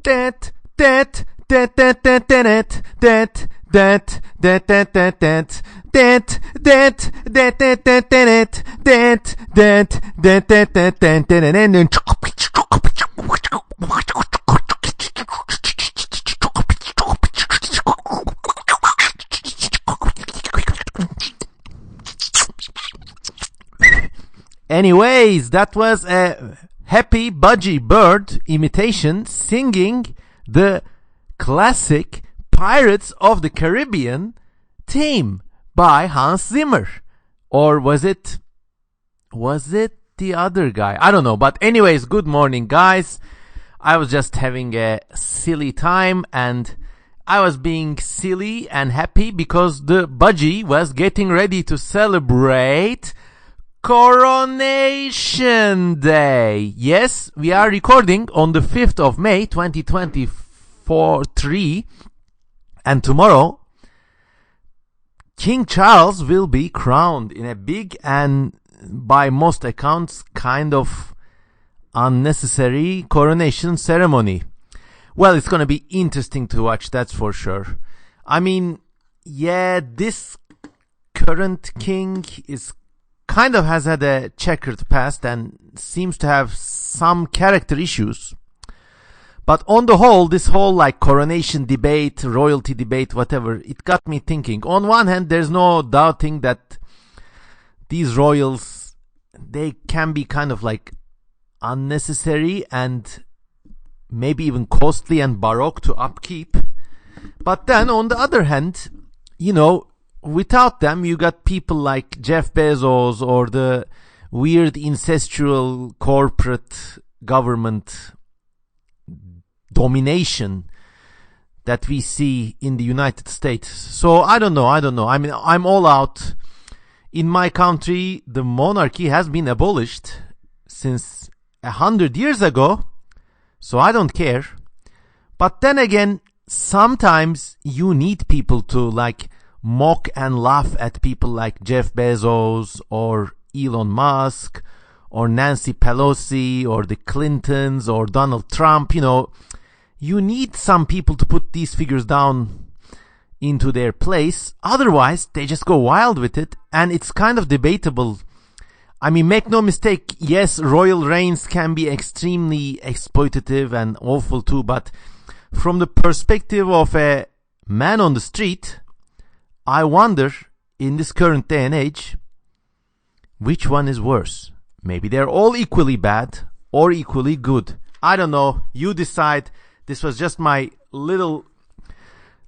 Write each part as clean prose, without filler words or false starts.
Det, det, det, det, det, det, det, det, det, det, det, det. Det, det, det, det, det, det, det, det, det, det, det, Anyways, that was a happy budgie bird imitation singing the classic Pirates of the Caribbean theme by Hans Zimmer. Or was it the other guy? I don't know. But anyways, good morning, guys. I was just having a silly time, and I was being silly and happy because the budgie was getting ready to celebrate Coronation Day. Yes, we are recording on the 5th of May 2024, and tomorrow King Charles will be crowned in a big and, by most accounts, kind of unnecessary coronation ceremony. Well, it's going to be interesting to watch, that's for sure. I mean, yeah, this current king is kind of has had a checkered past and seems to have some character issues. But on the whole, this whole like coronation debate, royalty debate, whatever, it got me thinking. On one hand, there's no doubting that these royals, they can be kind of like unnecessary and maybe even costly and baroque to upkeep. But then on the other hand, you know, without them, you got people like Jeff Bezos or the weird incestual corporate government domination that we see in the United States. So I don't know. I mean, I'm all out. In my country, the monarchy has been abolished since 100 years ago. So I don't care. But then again, sometimes you need people to like mock and laugh at people like Jeff Bezos or Elon Musk or Nancy Pelosi or the Clintons or Donald Trump. You know, you need some people to put these figures down into their place. Otherwise, they just go wild with it, and it's kind of debatable. I mean, make no mistake, yes, royal reigns can be extremely exploitative and awful too, but from the perspective of a man on the street, I wonder, in this current day and age, which one is worse? Maybe they're all equally bad or equally good. I don't know. You decide. This was just my little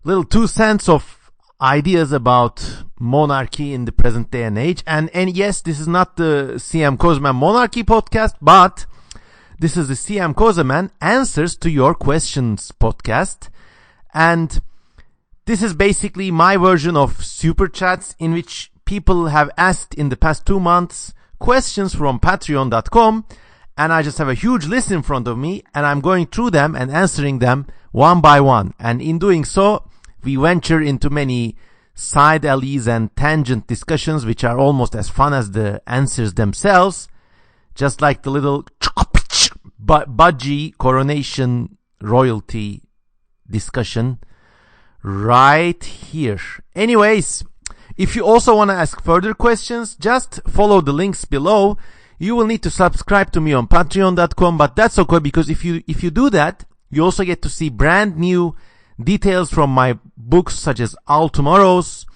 2 cents of ideas about monarchy in the present day and age. And yes, this is not the CM Kozman Monarchy podcast, but this is the CM Kozman Answers to Your Questions podcast. And this is basically my version of Super Chats, in which people have asked in the past 2 months questions from patreon.com, and I just have a huge list in front of me, and I'm going through them and answering them one by one. And in doing so, we venture into many side alleys and tangent discussions, which are almost as fun as the answers themselves, just like the little budgie coronation royalty discussion right here. Anyways, if you also want to ask further questions, just follow the links below. You will need to subscribe to me on patreon.com, but that's okay, because if you do that, you also get to see brand new details from my books such as All Tomorrows,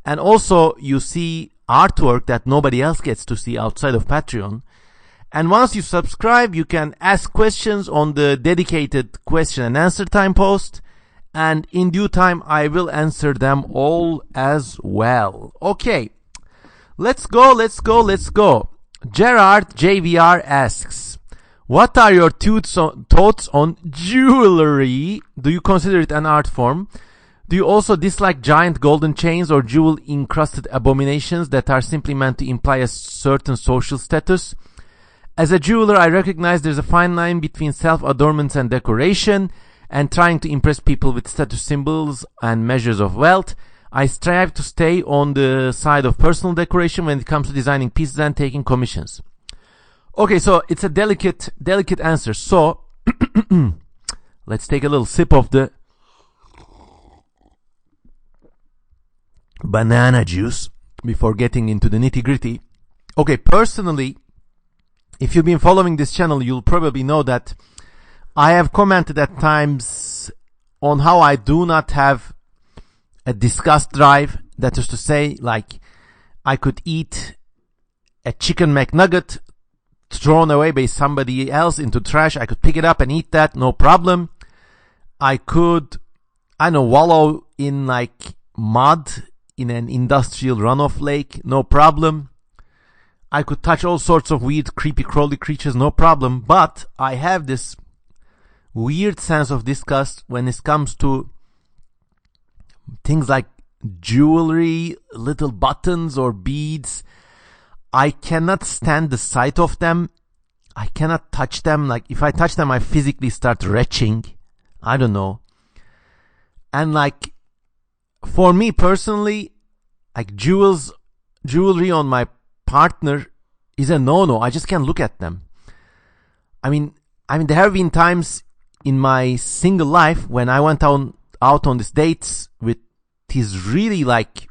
and also you see artwork that nobody else gets to see outside of Patreon. And once you subscribe, you can ask questions on the dedicated question and answer time post, and in due time I will answer them all as well. Okay, let's go. Gerard JVR asks, what are your thoughts on jewelry? Do you consider it an art form? Do you also dislike giant golden chains or jewel encrusted abominations that are simply meant to imply a certain social status? As a jeweler, I recognize there's a fine line between self-adornments and decoration, and trying to impress people with status symbols and measures of wealth. I strive to stay on the side of personal decoration when it comes to designing pieces and taking commissions. Okay, so it's a delicate answer. So, Let's take a little sip of the banana juice before getting into the nitty-gritty. Okay, personally, if you've been following this channel, you'll probably know that I have commented at times on how I do not have a disgust drive. That is to say, like, I could eat a chicken McNugget thrown away by somebody else into trash. I could pick it up and eat that, no problem. I could, wallow in like mud in an industrial runoff lake, no problem. I could touch all sorts of weird, creepy, crawly creatures, no problem. But I have this weird sense of disgust when it comes to things like jewelry, little buttons or beads. I cannot stand the sight of them. I cannot touch them. Like, if I touch them, I physically start retching. I don't know. And like, for me personally, like jewelry on my partner is a no-no. I just can't look at them. I mean, there have been times in my single life when I went out on these dates with these really like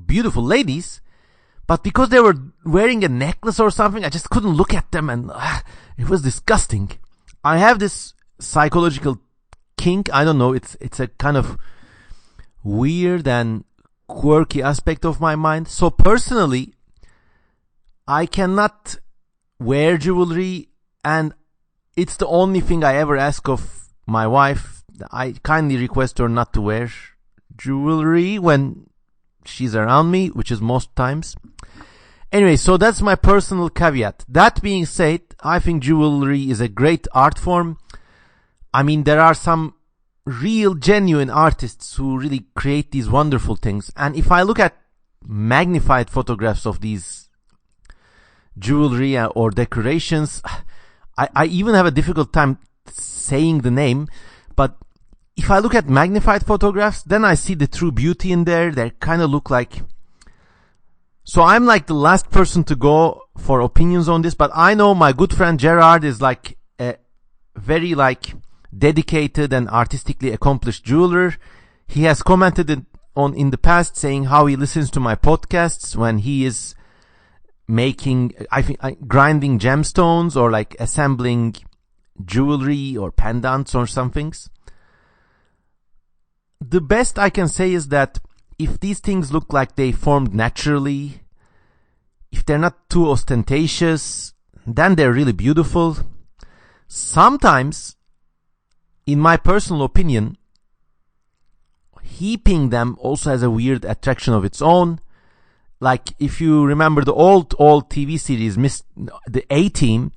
beautiful ladies, but because they were wearing a necklace or something, I just couldn't look at them, and it was disgusting. I have this psychological kink. I don't know. It's a kind of weird and quirky aspect of my mind. So personally, I cannot wear jewelry, and it's the only thing I ever ask of my wife. I kindly request her not to wear jewelry when she's around me, which is most times. Anyway, so that's my personal caveat. That being said, I think jewelry is a great art form. I mean, there are some real, genuine artists who really create these wonderful things. And if I look at magnified photographs of these jewelry or decorations, I even have a difficult time saying the name. But if I look at magnified photographs, then I see the true beauty in there. They kind of look like... So I'm like the last person to go for opinions on this, but I know my good friend Gerard is like a very like dedicated and artistically accomplished jeweler. He has commented in the past saying how he listens to my podcasts when he is making, grinding gemstones or like assembling jewelry or pendants or some things. The best I can say is that if these things look like they formed naturally, if they're not too ostentatious, then they're really beautiful. Sometimes, in my personal opinion, heaping them also has a weird attraction of its own. Like, if you remember the old TV series, the A-Team,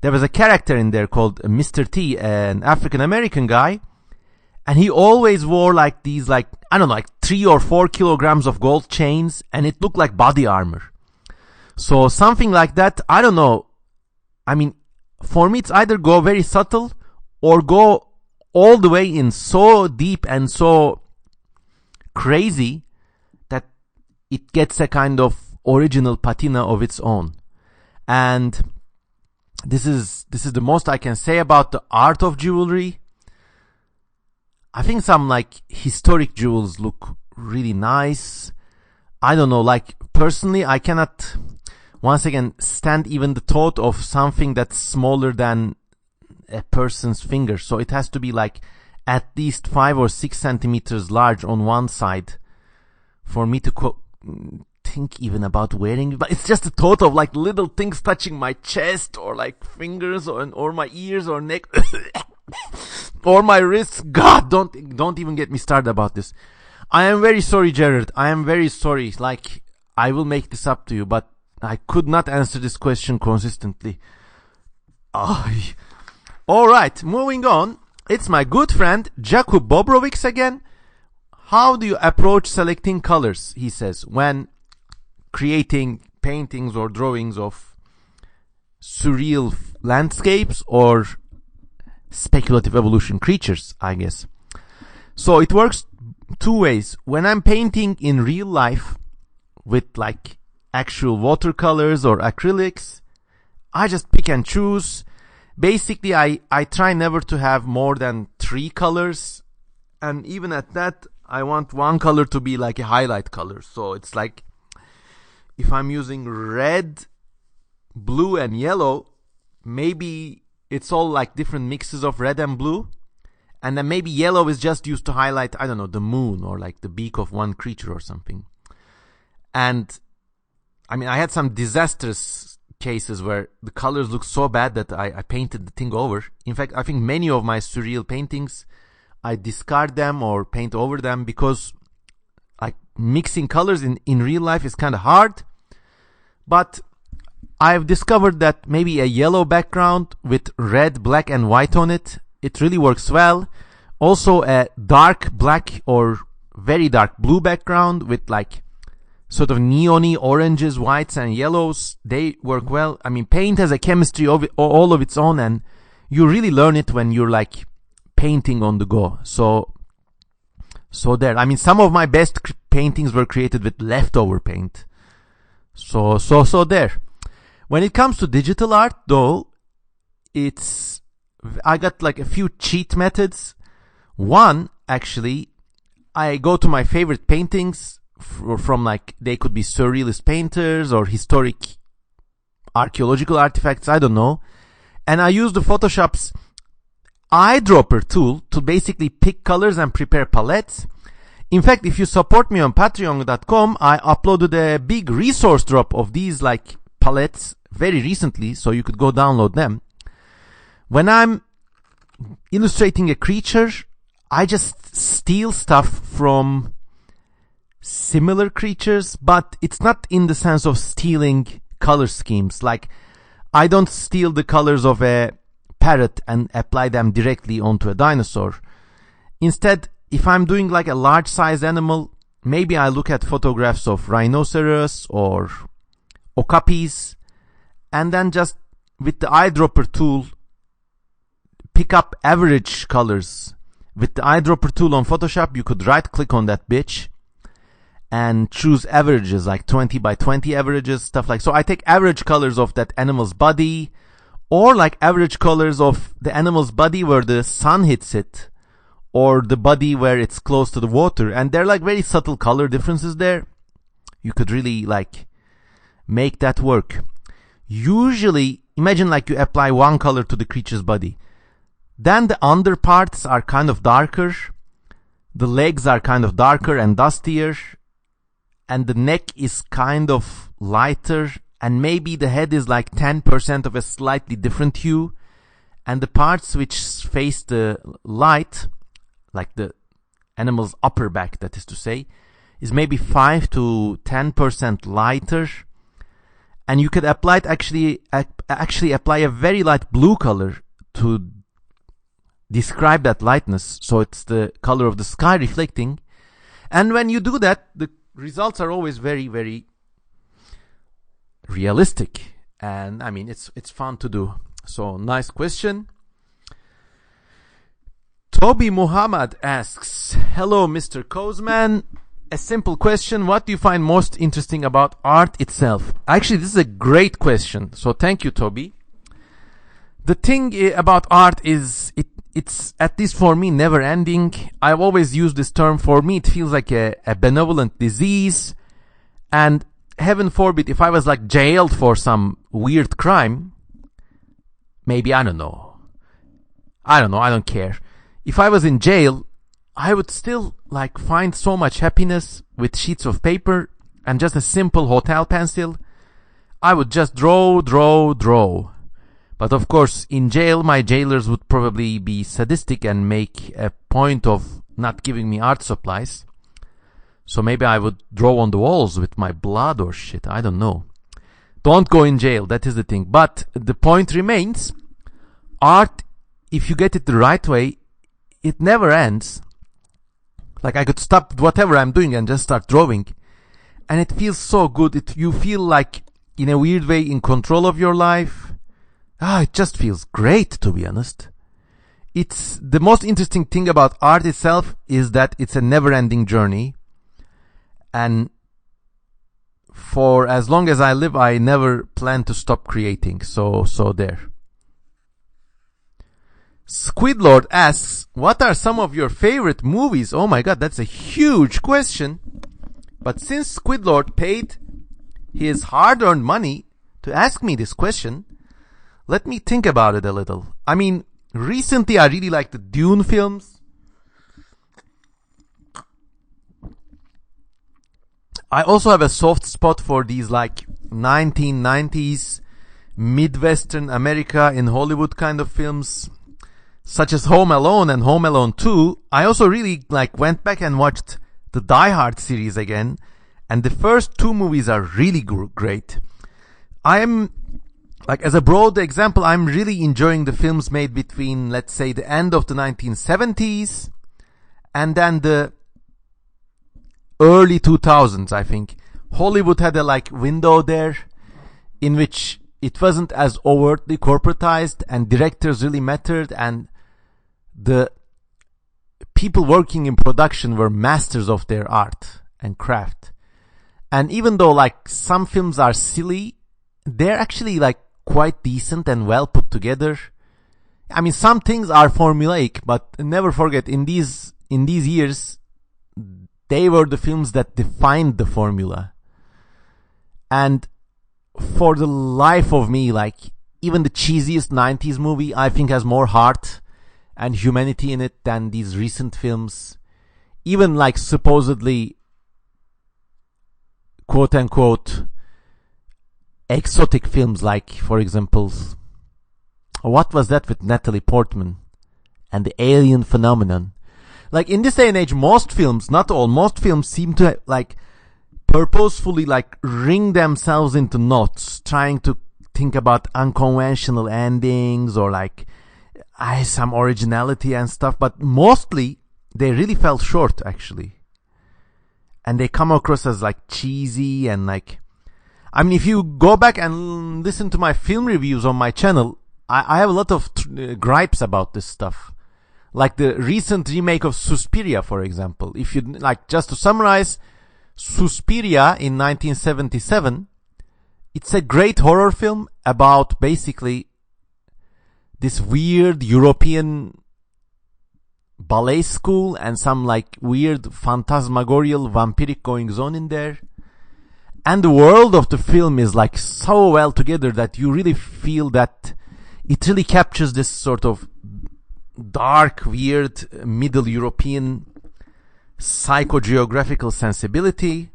there was a character in there called Mr. T, an African-American guy, and he always wore like these, like, I don't know, like 3 or 4 kilograms of gold chains, and it looked like body armor. So something like that, I don't know. I mean, for me, it's either go very subtle or go all the way in so deep and so crazy that it gets a kind of original patina of its own. And this is the most I can say about the art of jewelry. I think some like historic jewels look really nice. I don't know, like personally, I cannot, once again, stand even the thought of something that's smaller than a person's finger. So it has to be like at least 5 or 6 centimeters large on one side for me to think even about wearing it. But it's just the thought of like little things touching my chest or like fingers or my ears or neck. Or my wrists. God, don't even get me started about this. I am very sorry, Jared. I am very sorry. Like, I will make this up to you, but I could not answer this question consistently. Alright, moving on. It's my good friend Jakub Bobrovics again. How do you approach selecting colors, he says, when creating paintings or drawings of surreal landscapes or speculative evolution creatures, I guess. So it works 2 ways. When I'm painting in real life with like actual watercolors or acrylics, I just pick and choose. Basically, I try never to have more than 3 colors. And even at that, I want one color to be like a highlight color. So it's like, if I'm using red, blue, and yellow, maybe it's all like different mixes of red and blue. And then maybe yellow is just used to highlight, I don't know, the moon or like the beak of one creature or something. And I mean, I had some disastrous cases where the colors looked so bad that I painted the thing over. In fact, I think many of my surreal paintings, I discard them or paint over them because like mixing colors in real life is kind of hard. But I've discovered that maybe a yellow background with red, black, and white on it, it really works well. Also a dark black or very dark blue background with like sort of neon-y oranges, whites, and yellows, they work well. I mean, paint has a chemistry of it, all of its own, and you really learn it when you're like painting on the go. So there. I mean, some of my best paintings were created with leftover paint. So there. When it comes to digital art, though, I got like a few cheat methods. One, actually, I go to my favorite paintings from like, they could be surrealist painters or historic archaeological artifacts, I don't know. And I use the Photoshop's eyedropper tool to basically pick colors and prepare palettes. In fact, if you support me on patreon.com, I uploaded a big resource drop of these like palettes very recently, so you could go download them. When I'm illustrating a creature, I just steal stuff from similar creatures, but it's not in the sense of stealing color schemes. Like, I don't steal the colors of a parrot and apply them directly onto a dinosaur. Instead, if I'm doing like a large size animal, maybe I look at photographs of rhinoceros or okapis, and then just with the eyedropper tool, pick up average colors. With the eyedropper tool on Photoshop, you could right click on that bitch and choose averages, like 20 by 20 averages, stuff like so. I take average colors of that animal's body, or like average colors of the animal's body where the sun hits it, or the body where it's close to the water. And they're like very subtle color differences there. You could really like make that work. Usually, imagine like you apply one color to the creature's body. Then the underparts are kind of darker. The legs are kind of darker and dustier. And the neck is kind of lighter. And maybe the head is like 10% of a slightly different hue. And the parts which face the light, like the animal's upper back, that is to say, is maybe 5 to 10% lighter. And you could apply it actually apply a very light blue color to describe that lightness. So it's the color of the sky reflecting. And when you do that, the results are always very, very realistic. And I mean, it's fun to do. So nice question. Toby Muhammad asks, hello, Mr. Kozman. A simple question. What do you find most interesting about art itself? Actually, this is a great question. So thank you, Toby. The thing about art is it's, at least for me, never ending. I've always used this term. For me, it feels like a benevolent disease. And heaven forbid, if I was like jailed for some weird crime, maybe, I don't know, I don't care. If I was in jail, I would still like find so much happiness with sheets of paper and just a simple hotel pencil. I would just draw. But of course, in jail, my jailers would probably be sadistic and make a point of not giving me art supplies. So maybe I would draw on the walls with my blood or shit. I don't know. Don't go in jail. That is the thing. But the point remains, art, if you get it the right way, it never ends. Like, I could stop whatever I'm doing and just start drawing. And it feels so good. You feel like, in a weird way, in control of your life. It just feels great, to be honest. It's the most interesting thing about art itself is that it's a never-ending journey. And for as long as I live, I never plan to stop creating. So there. Squidlord asks, what are some of your favorite movies? Oh my god, that's a huge question. But since Squidlord paid his hard-earned money to ask me this question, let me think about it a little. I mean, recently I really like the Dune films. I also have a soft spot for these like 1990s Midwestern America in Hollywood kind of films, such as Home Alone and Home Alone 2. I also really went back and watched the Die Hard series again, and the first two movies are really great. I'm as a broad example, I'm really enjoying the films made between, let's say, the end of the 1970s and then the early 2000s. I think Hollywood had a window there in which it wasn't as overtly corporatized and directors really mattered, and the people working in production were masters of their art and craft. And even though some films are silly, they're actually quite decent and well put together. I mean, some things are formulaic, but never forget, in these years, they were the films that defined the formula. And for the life of me, even the cheesiest 90s movie, I think has more heart and humanity in it than these recent films. Even supposedly, quote unquote, exotic films for example, what was that with Natalie Portman and the alien phenomenon? In this day and age, most films, not all, most films seem to purposefully wring themselves into knots, trying to think about unconventional endings or some originality and stuff, but mostly they really fell short actually. And they come across as cheesy and I mean, if you go back and listen to my film reviews on my channel, I have a lot of gripes about this stuff. The recent remake of Suspiria, for example. If you just to summarize, Suspiria in 1977, it's a great horror film about basically this weird European ballet school and some weird phantasmagorial vampiric goings on in there. And the world of the film is so well together that you really feel that it really captures this sort of dark, weird, Middle European psychogeographical sensibility.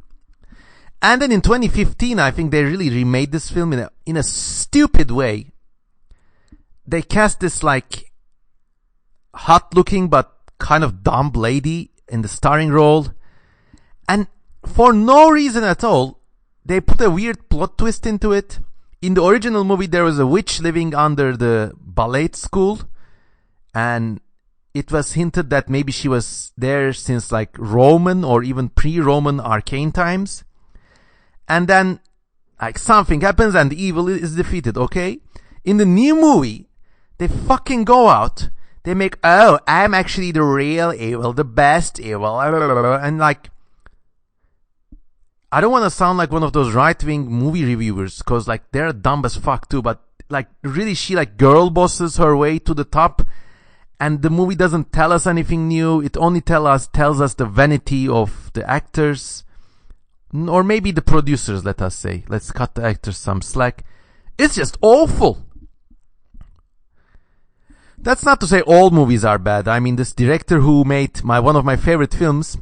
And then in 2015, I think they really remade this film in a stupid way. They cast this hot-looking but kind of dumb lady in the starring role, and for no reason at all, they put a weird plot twist into it. In the original movie, there was a witch living under the ballet school, and it was hinted that maybe she was there since Roman or even pre-Roman arcane times. And then something happens and the evil is defeated, okay? In the new movie, they fucking go out, they make, oh, I'm actually the real evil, the best evil, and I don't want to sound like one of those right-wing movie reviewers, cause they're dumb as fuck too, but really she girl bosses her way to the top, and the movie doesn't tell us anything new. It only tells us the vanity of the actors, or maybe the producers, let us say. Let's cut the actors some slack. It's just awful. That's not to say all movies are bad. I mean, this director who made one of my favorite films,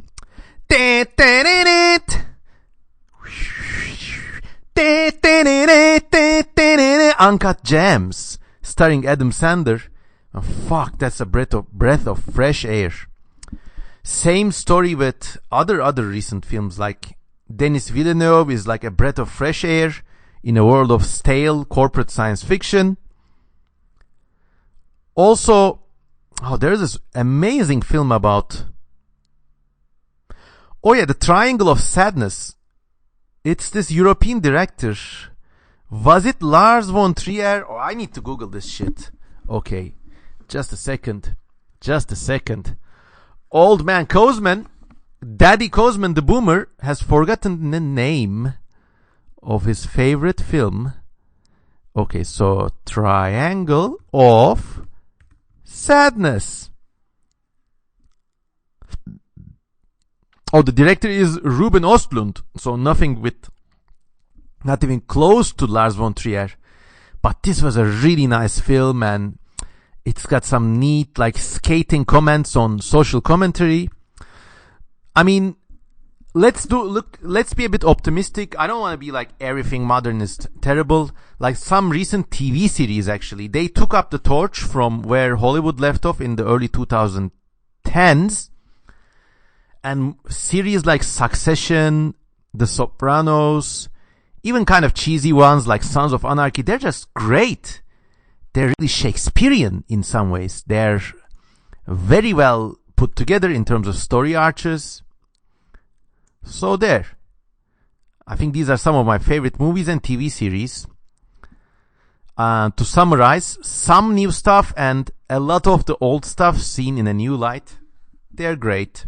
Uncut Gems, starring Adam Sandler. Oh, fuck, that's a breath of fresh air. Same story with other recent films, Denis Villeneuve is a breath of fresh air in a world of stale corporate science fiction. Also, there's this amazing film about, The Triangle of Sadness. It's this European director. Was it Lars von Trier? Oh, I need to Google this shit. Okay, just a second. Old man Kozman, Daddy Kozman the Boomer, has forgotten the name of his favorite film. Okay, so Triangle of Sadness. Oh, the director is Ruben Östlund, so not even close to Lars von Trier. But this was a really nice film, and it's got some neat, like, skating comments on social commentary. I mean, let's be a bit optimistic. I don't want to be like everything modern is terrible. Like some recent TV series, actually, they took up the torch from where Hollywood left off in the early 2010s. And series like Succession, The Sopranos, even kind of cheesy ones like Sons of Anarchy, they're just great. They're really Shakespearean in some ways. They're very well put together in terms of story arches. So there. I think these are some of my favorite movies and TV series. To summarize, some new stuff and a lot of the old stuff seen in a new light. They're great.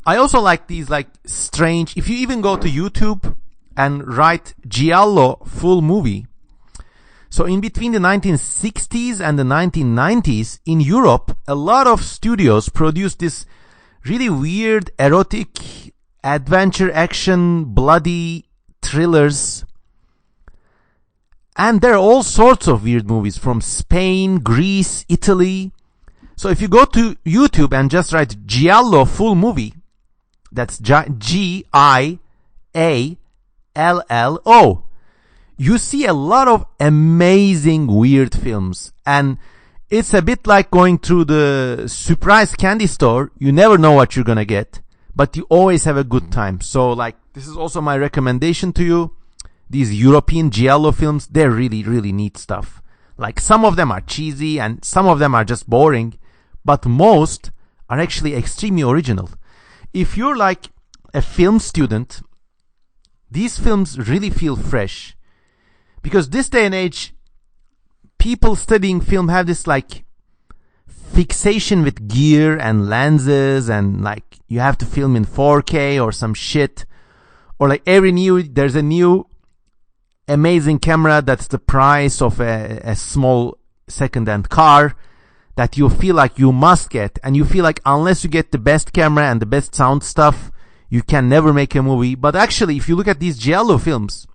I also like these like strange, if you even go to YouTube and write Giallo full movie. So in between the 1960s and the 1990s in Europe, a lot of studios produced this really weird, erotic, adventure, action, bloody thrillers. And there are all sorts of weird movies from Spain, Greece, Italy. So if you go to YouTube and just write Giallo full movie, that's Giallo, you see a lot of amazing weird films. And it's a bit like going through the surprise candy store. You never know what you're gonna get, but you always have a good time. So like, this is also my recommendation to you. These European Giallo films, they're really, really neat stuff. Like some of them are cheesy and some of them are just boring, but most are actually extremely original. If you're like a film student, these films really feel fresh. Because this day and age, people studying film have this like fixation with gear and lenses, and like you have to film in 4K or some shit. Or like there's a new amazing camera that's the price of a small second-hand car that you feel like you must get. And you feel like unless you get the best camera and the best sound stuff, you can never make a movie. But actually, if you look at these Giallo films,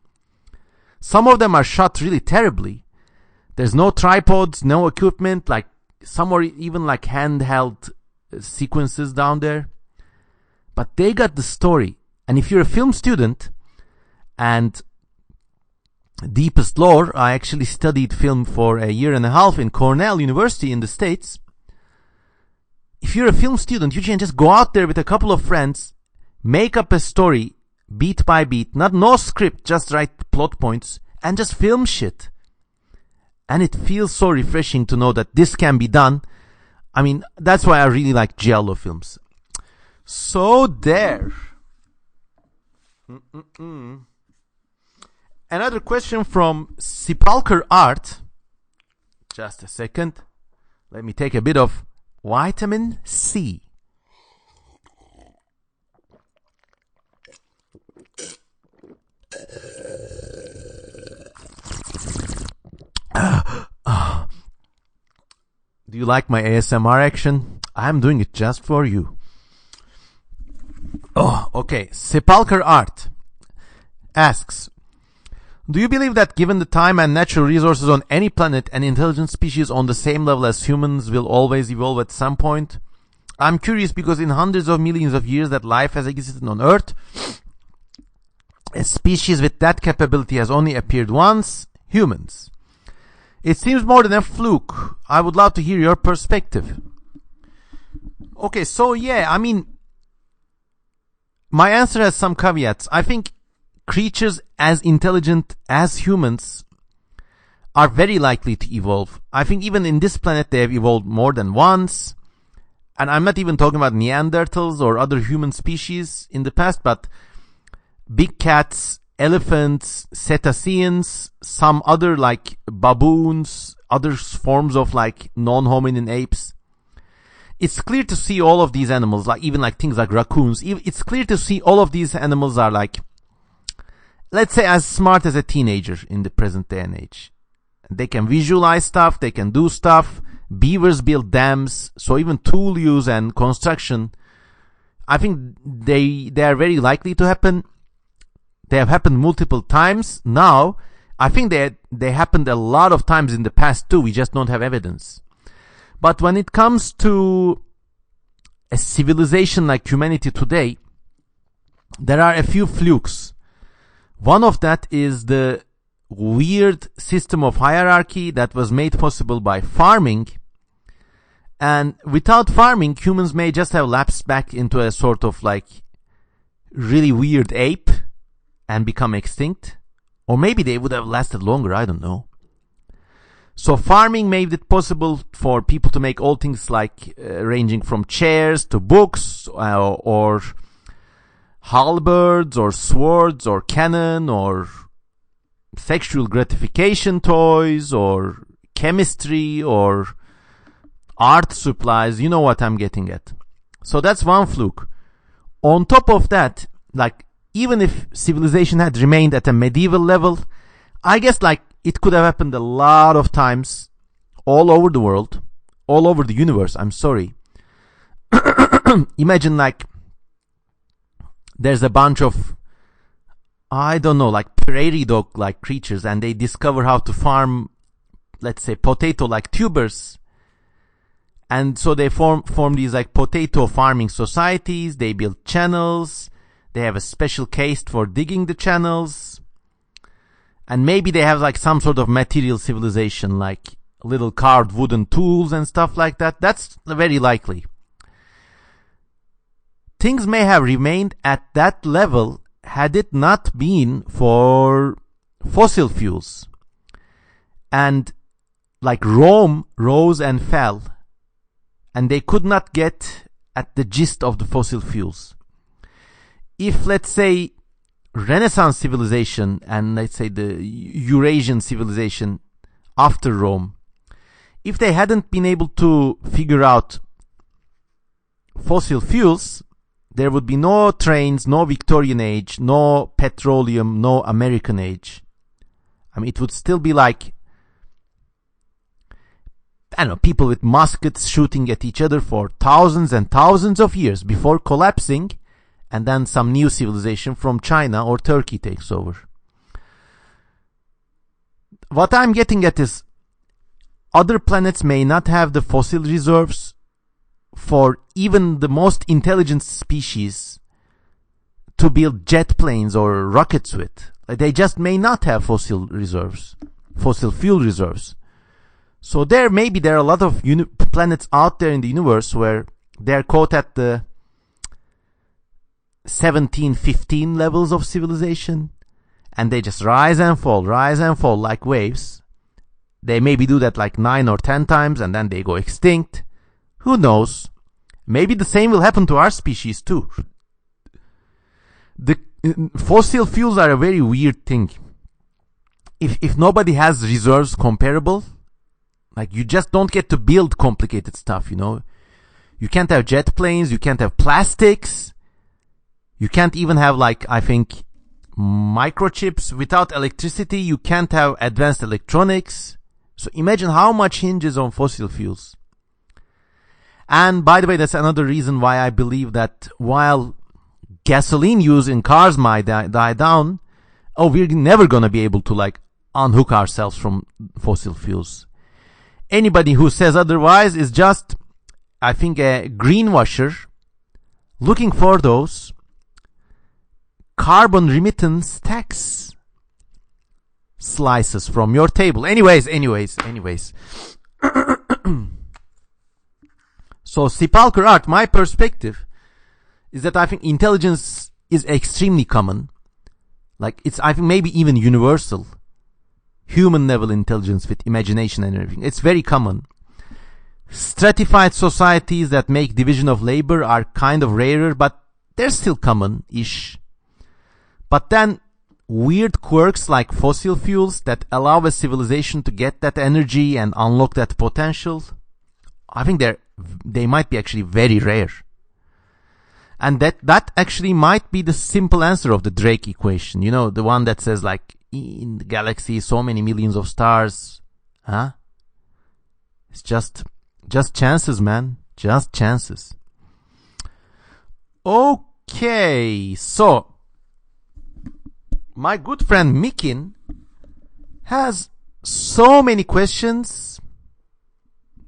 some of them are shot really terribly. There's no tripods, no equipment, like some are even like handheld sequences down there. But they got the story. And if you're a film student, and deepest lore, I actually studied film for a year and a half in Cornell University in the States. If you're a film student, you can just go out there with a couple of friends, make up a story beat by beat, no script, just write plot points and just film shit. And it feels so refreshing to know that this can be done. I mean, that's why I really like Giallo films. So there. Another question from Sepulcher Art. Just a second. Let me take a bit of vitamin C. Do you like my ASMR action? I'm doing it just for you. Oh, okay. Sepulcher Art asks, do you believe that given the time and natural resources on any planet, an intelligent species on the same level as humans will always evolve at some point? I'm curious because in hundreds of millions of years that life has existed on Earth, a species with that capability has only appeared once, humans. It seems more than a fluke. I would love to hear your perspective. Okay, so yeah, I mean, my answer has some caveats. I think creatures as intelligent as humans are very likely to evolve. I think even in this planet they have evolved more than once. And I'm not even talking about Neanderthals or other human species in the past, but big cats, elephants, cetaceans, some other like baboons, other forms of like non-hominin apes. It's clear to see all of these animals, like even like things like raccoons. It's clear to see all of these animals are like, let's say, as smart as a teenager in the present day and age. They can visualize stuff, they can do stuff, Beavers build dams. So even tool use and construction, I think they are very likely to happen. They have happened multiple times now. I think they happened a lot of times in the past too. We just don't have evidence. But when it comes to a civilization like humanity today, there are a few flukes. One of that is the weird system of hierarchy that was made possible by farming. And without farming, humans may just have lapsed back into a sort of like really weird ape and become extinct. Or maybe they would have lasted longer, I don't know. So farming made it possible for people to make all things like ranging from chairs to books or halberds or swords or cannon or sexual gratification toys or chemistry or art supplies. You know what I'm getting at. So that's one fluke. On top of that, like, even if civilization had remained at a medieval level, I guess like it could have happened a lot of times all over the world, all over the universe. I'm sorry. Imagine like there's a bunch of, I don't know, like prairie dog like creatures, and they discover how to farm, let's say, potato like tubers. And so they form these like potato farming societies. They build channels. They have a special caste for digging the channels. And maybe they have like some sort of material civilization, like little carved wooden tools and stuff like that. That's very likely. Things may have remained at that level had it not been for fossil fuels. And like Rome rose and fell, and they could not get at the gist of the fossil fuels. If, let's say, Renaissance civilization and, let's say, the Eurasian civilization after Rome, if they hadn't been able to figure out fossil fuels, there would be no trains, no Victorian age, no petroleum, no American age. I mean, it would still be like, I don't know, people with muskets shooting at each other for thousands and thousands of years before collapsing, and then some new civilization from China or Turkey takes over. What I'm getting at is other planets may not have the fossil reserves for even the most intelligent species to build jet planes or rockets with. They just may not have fossil fuel reserves. So maybe there are a lot of planets out there in the universe where they're caught at the 17, 15 levels of civilization, and they just rise and fall like waves. They maybe do that like 9 or 10 times, and then they go extinct. Who knows? Maybe the same will happen to our species too. The fossil fuels are a very weird thing. If nobody has reserves comparable, like you just don't get to build complicated stuff, you know. You can't have jet planes, you can't have plastics. You can't even have, like, I think, microchips. Without electricity, you can't have advanced electronics. So imagine how much hinges on fossil fuels. And by the way, that's another reason why I believe that while gasoline use in cars might die down, we're never going to be able to, like, unhook ourselves from fossil fuels. Anybody who says otherwise is just, I think, a greenwasher looking for those carbon remittance tax slices from your table. Anyways. So, sepulchre art, my perspective is that I think intelligence is extremely common. Like, it's, I think, maybe even universal. Human level intelligence with imagination and everything. It's very common. Stratified societies that make division of labor are kind of rarer, but they're still common-ish. But then weird quirks like fossil fuels that allow a civilization to get that energy and unlock that potential, I think they might be actually very rare. And that actually might be the simple answer of the Drake equation. You know, the one that says like in the galaxy so many millions of stars. It's just Just chances, man. Just chances. Okay, so my good friend Mikin has so many questions.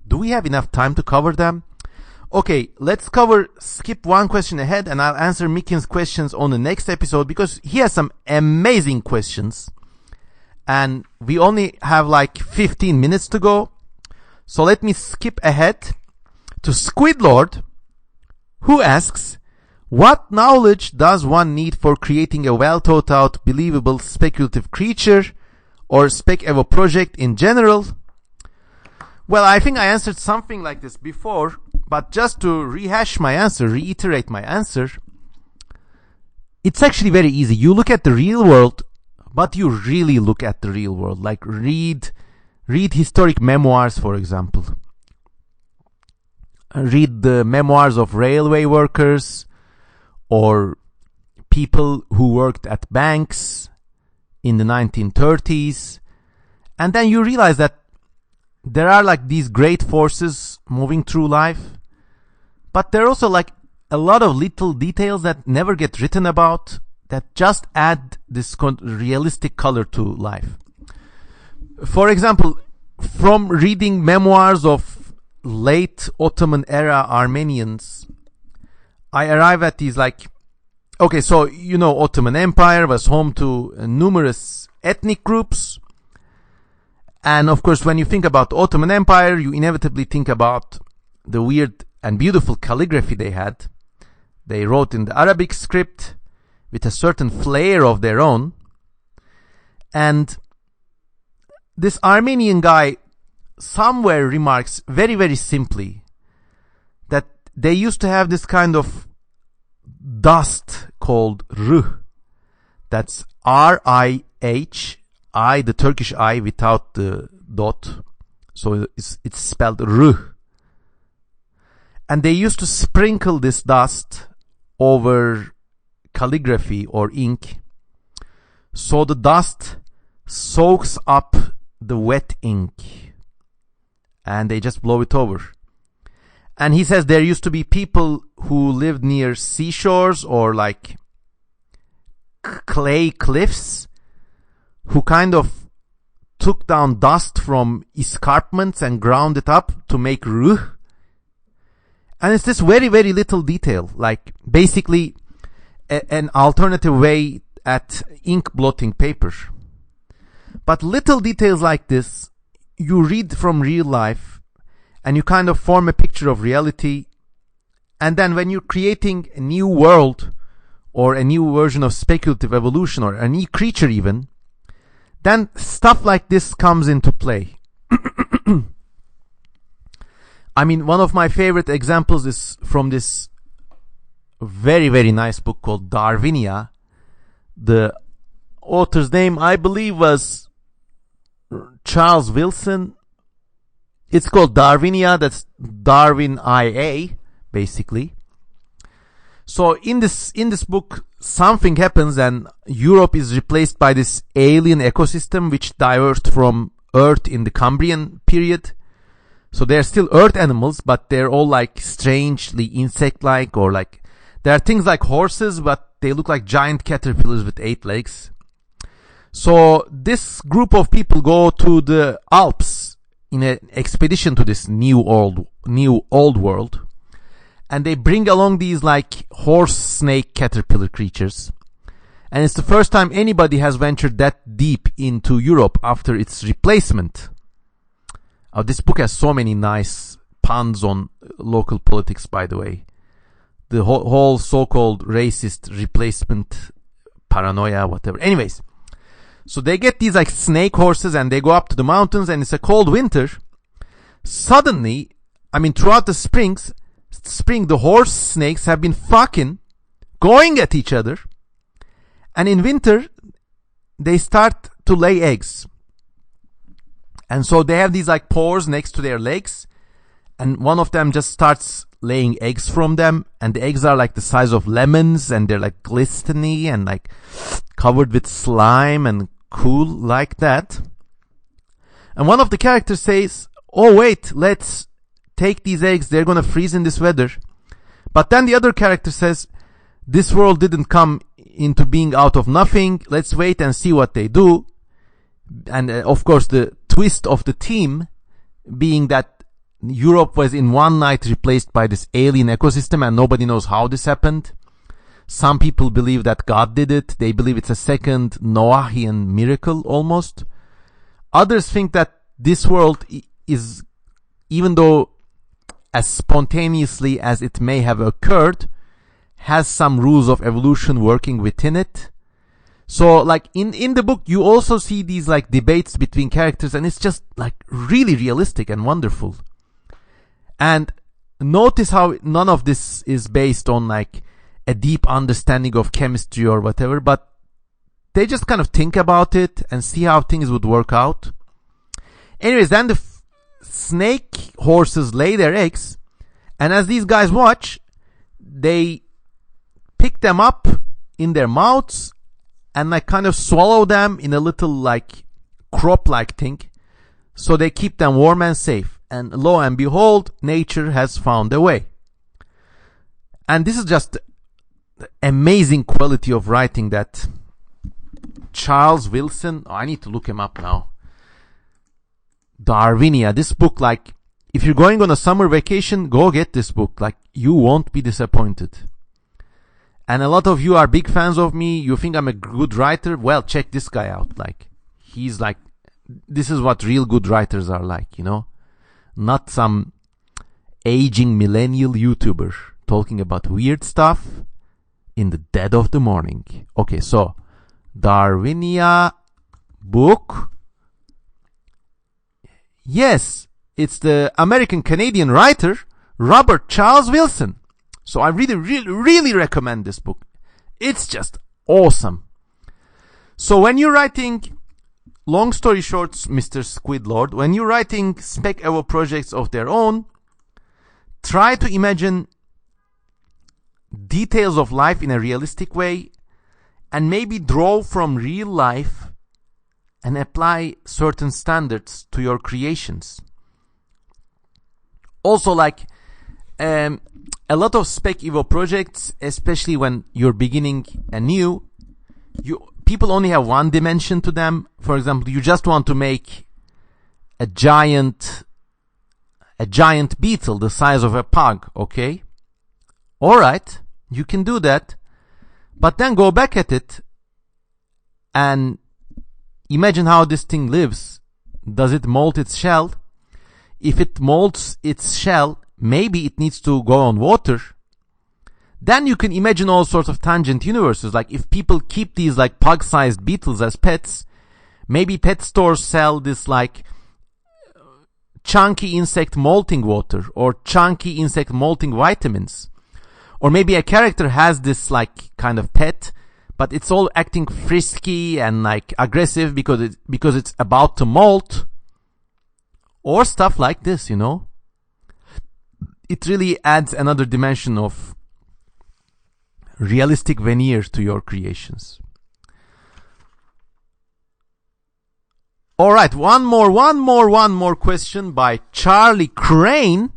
Do we have enough time to cover them? Okay, let's skip one question ahead, and I'll answer Mikin's questions on the next episode, because he has some amazing questions. And we only have like 15 minutes to go. So let me skip ahead to Squidlord, who asks, what knowledge does one need for creating a well thought out, believable, speculative creature or Spec-Evo project in general? Well, I think I answered something like this before, but just to reiterate my answer, it's actually very easy. You look at the real world, but you really look at the real world. Like read historic memoirs, for example. Read the memoirs of railway workers or people who worked at banks in the 1930s. And then you realize that there are like these great forces moving through life, but there are also like a lot of little details that never get written about that just add this realistic color to life. For example, from reading memoirs of late Ottoman era Armenians, I arrive at these like, okay, so Ottoman Empire was home to numerous ethnic groups. And of course, when you think about the Ottoman Empire, you inevitably think about the weird and beautiful calligraphy they had. They wrote in the Arabic script with a certain flair of their own. And this Armenian guy somewhere remarks very, very simply that they used to have this kind of dust called ruh. That's R-I-H, the Turkish I without the dot. So it's spelled ruh. And they used to sprinkle this dust over calligraphy or ink, so the dust soaks up the wet ink and they just blow it over. And he says there used to be people who lived near seashores or like clay cliffs who kind of took down dust from escarpments and ground it up to make ruh. And it's this very, very little detail, like basically an alternative way at ink blotting paper. But little details like this, you read from real life and you kind of form a picture of reality. And then when you're creating a new world or a new version of speculative evolution or a new creature even, then stuff like this comes into play. I mean, one of my favorite examples is from this very, very nice book called Darwinia. The author's name, I believe, was Charles Wilson. It's called Darwinia. That's Darwin IA, basically. So in this book, something happens and Europe is replaced by this alien ecosystem which diverged from Earth in the Cambrian period. So they're still earth animals, but they're all like strangely insect-like, or like there are things like horses, but they look like giant caterpillars with 8 legs. So this group of people go to the Alps in an expedition to this new old world, and they bring along these like horse, snake, caterpillar creatures. And it's the first time anybody has ventured that deep into Europe after its replacement. This book has so many nice puns on local politics, by the way. The whole so-called racist replacement paranoia, whatever. Anyways, so they get these like snake horses and they go up to the mountains, and it's a cold winter. Suddenly, I mean, throughout the spring, the horse snakes have been fucking going at each other. And in winter, they start to lay eggs. And so they have these like pores next to their legs, and one of them just starts laying eggs from them, and the eggs are like the size of lemons, and they're like glistening and like covered with slime and cool like that. And one of the characters says, "Oh wait, let's take these eggs, they're gonna freeze in this weather. But then the other character says, this world didn't come into being out of nothing. Let's wait and see what they do. And of course, the twist of the theme being that Europe was in one night replaced by this alien ecosystem, and nobody knows how this happened. Some people believe that God did it. They believe it's a second Noahian miracle almost. Others think that this world is, even though as spontaneously as it may have occurred, has some rules of evolution working within it. So like in the book, you also see these like debates between characters, and it's just like really realistic and wonderful. And notice how none of this is based on like a deep understanding of chemistry or whatever, but they just kind of think about it and see how things would work out. Anyways, then the snake horses lay their eggs, and as these guys watch, they pick them up in their mouths and like kind of swallow them in a little like crop-like thing, so they keep them warm and safe. And lo and behold, nature has found a way. And this is just the amazing quality of writing that Charles Wilson, I need to look him up now. Darwinia, this book, like, if you're going on a summer vacation, go get this book. Like, you won't be disappointed. And a lot of you are big fans of me. You think I'm a good writer? Well, check this guy out. Like, he's like, this is what real good writers are like, you know? Not some aging millennial YouTuber talking about weird stuff in the dead of the morning. Okay, so, Darwinia book. Yes, it's the American-Canadian writer, Robert Charles Wilson. So I really recommend this book. It's just awesome. So when you're writing, long story short, Mr. Squidlord, when you're writing Spec-Evo projects of their own, try to imagine details of life in a realistic way, and maybe draw from real life and apply certain standards to your creations. Also, like, a lot of Spec-Evo projects, especially when you're beginning anew, people only have one dimension to them. For example, you just want to make a giant beetle the size of a pug, okay? Alright, you can do that. But then go back at it and imagine how this thing lives. Does it mold its shell? If it molds its shell, maybe it needs to go on water. Then you can imagine all sorts of tangent universes. Like if people keep these like pug-sized beetles as pets, maybe pet stores sell this like chunky insect molting water or chunky insect molting vitamins. Or maybe a character has this like kind of pet, but it's all acting frisky and like aggressive because it's about to molt. Or stuff like this, you know. It really adds another dimension of realistic veneer to your creations. Alright, one more question by Charlie Crane.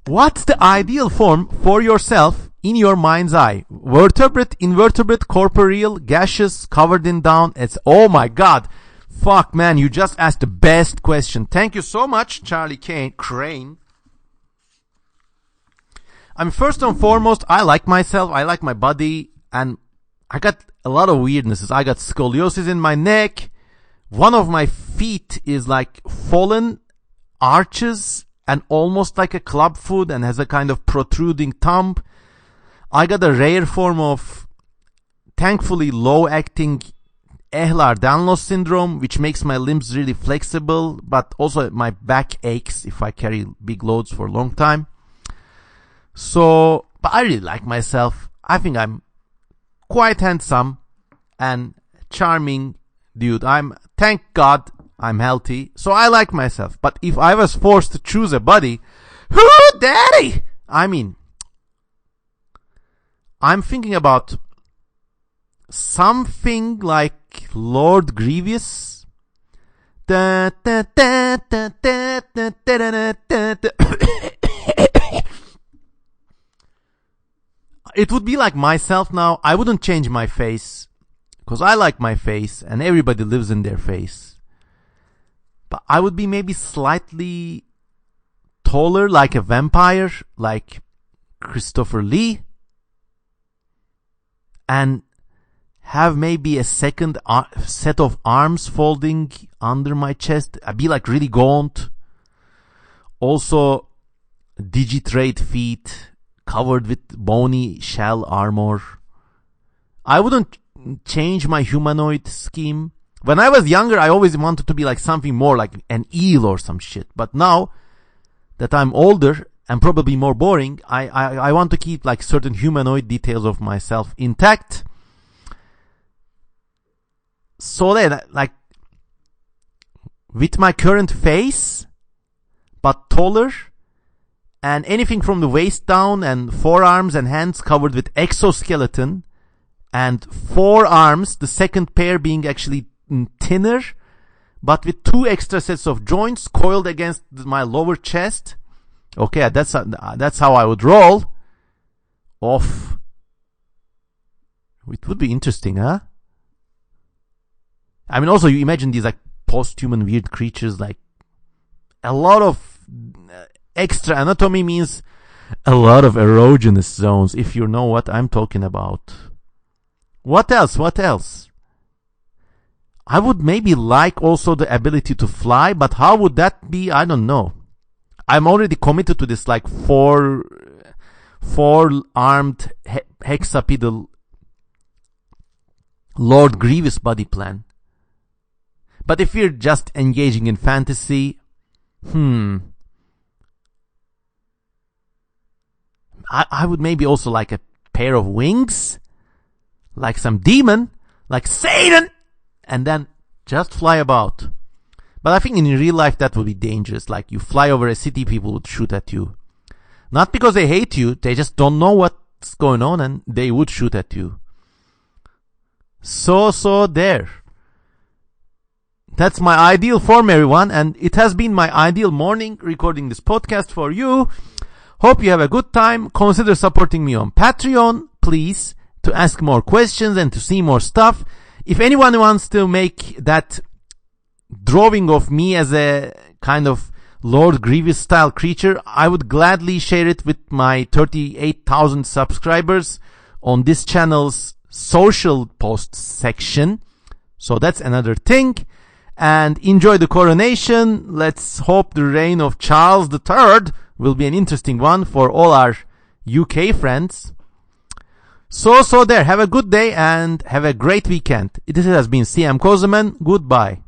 What's the ideal form for yourself in your mind's eye? Vertebrate, invertebrate, corporeal, gaseous, covered in down? Oh my god. Fuck, man, you just asked the best question. Thank you so much, Charlie Crane. First and foremost, I like myself, I like my body, and I got a lot of weirdnesses. I got scoliosis in my neck. One of my feet is like fallen arches and almost like a club foot and has a kind of protruding thumb. I got a rare form of, thankfully, low-acting Ehlers-Danlos syndrome, which makes my limbs really flexible, but also my back aches if I carry big loads for a long time. So, but I really like myself. I think I'm quite handsome and charming dude. Thank God I'm healthy, so I like myself. But if I was forced to choose a body, who, daddy? I'm thinking about something like Lord Grievous, Da, da, da, da, da, da, da, da, da. It would be like myself now. I wouldn't change my face because I like my face and everybody lives in their face. But I would be maybe slightly taller, like a vampire, like Christopher Lee, and have maybe a second set of arms folding under my chest. I'd be like really gaunt. Also, Digitrade feet covered with bony shell armor. I wouldn't change my humanoid scheme. When I was younger, I always wanted to be like something more like an eel or some shit. But now that I'm older and probably more boring, I want to keep like certain humanoid details of myself intact. So then, like, with my current face, but taller, and anything from the waist down and forearms and hands covered with exoskeleton, and forearms, the second pair being actually thinner, but with 2 extra sets of joints coiled against my lower chest. Okay, that's how I would roll. Off. It would be interesting, huh? I mean, also, you imagine these like post-human weird creatures, like a lot of extra anatomy means a lot of erogenous zones, if you know what I'm talking about. What else? What else? I would maybe like also the ability to fly, but how would that be? I don't know. I'm already committed to this like four-armed hexapedal Lord Grievous body plan. But if you're just engaging in fantasy, I would maybe also like a pair of wings, like some demon, like Satan, and then just fly about. But I think in real life that would be dangerous. Like you fly over a city, people would shoot at you. Not because they hate you, they just don't know what's going on and they would shoot at you. So there. That's my ideal form, everyone, and it has been my ideal morning recording this podcast for you. Hope you have a good time. Consider supporting me on Patreon, please, to ask more questions and to see more stuff. If anyone wants to make that drawing of me as a kind of Lord Grievous style creature, I would gladly share it with my 38,000 subscribers on this channel's social posts section. So that's another thing. And enjoy the coronation. Let's hope the reign of Charles III will be an interesting one for all our UK friends. So there. Have a good day and have a great weekend. This has been CM Kozeman. Goodbye.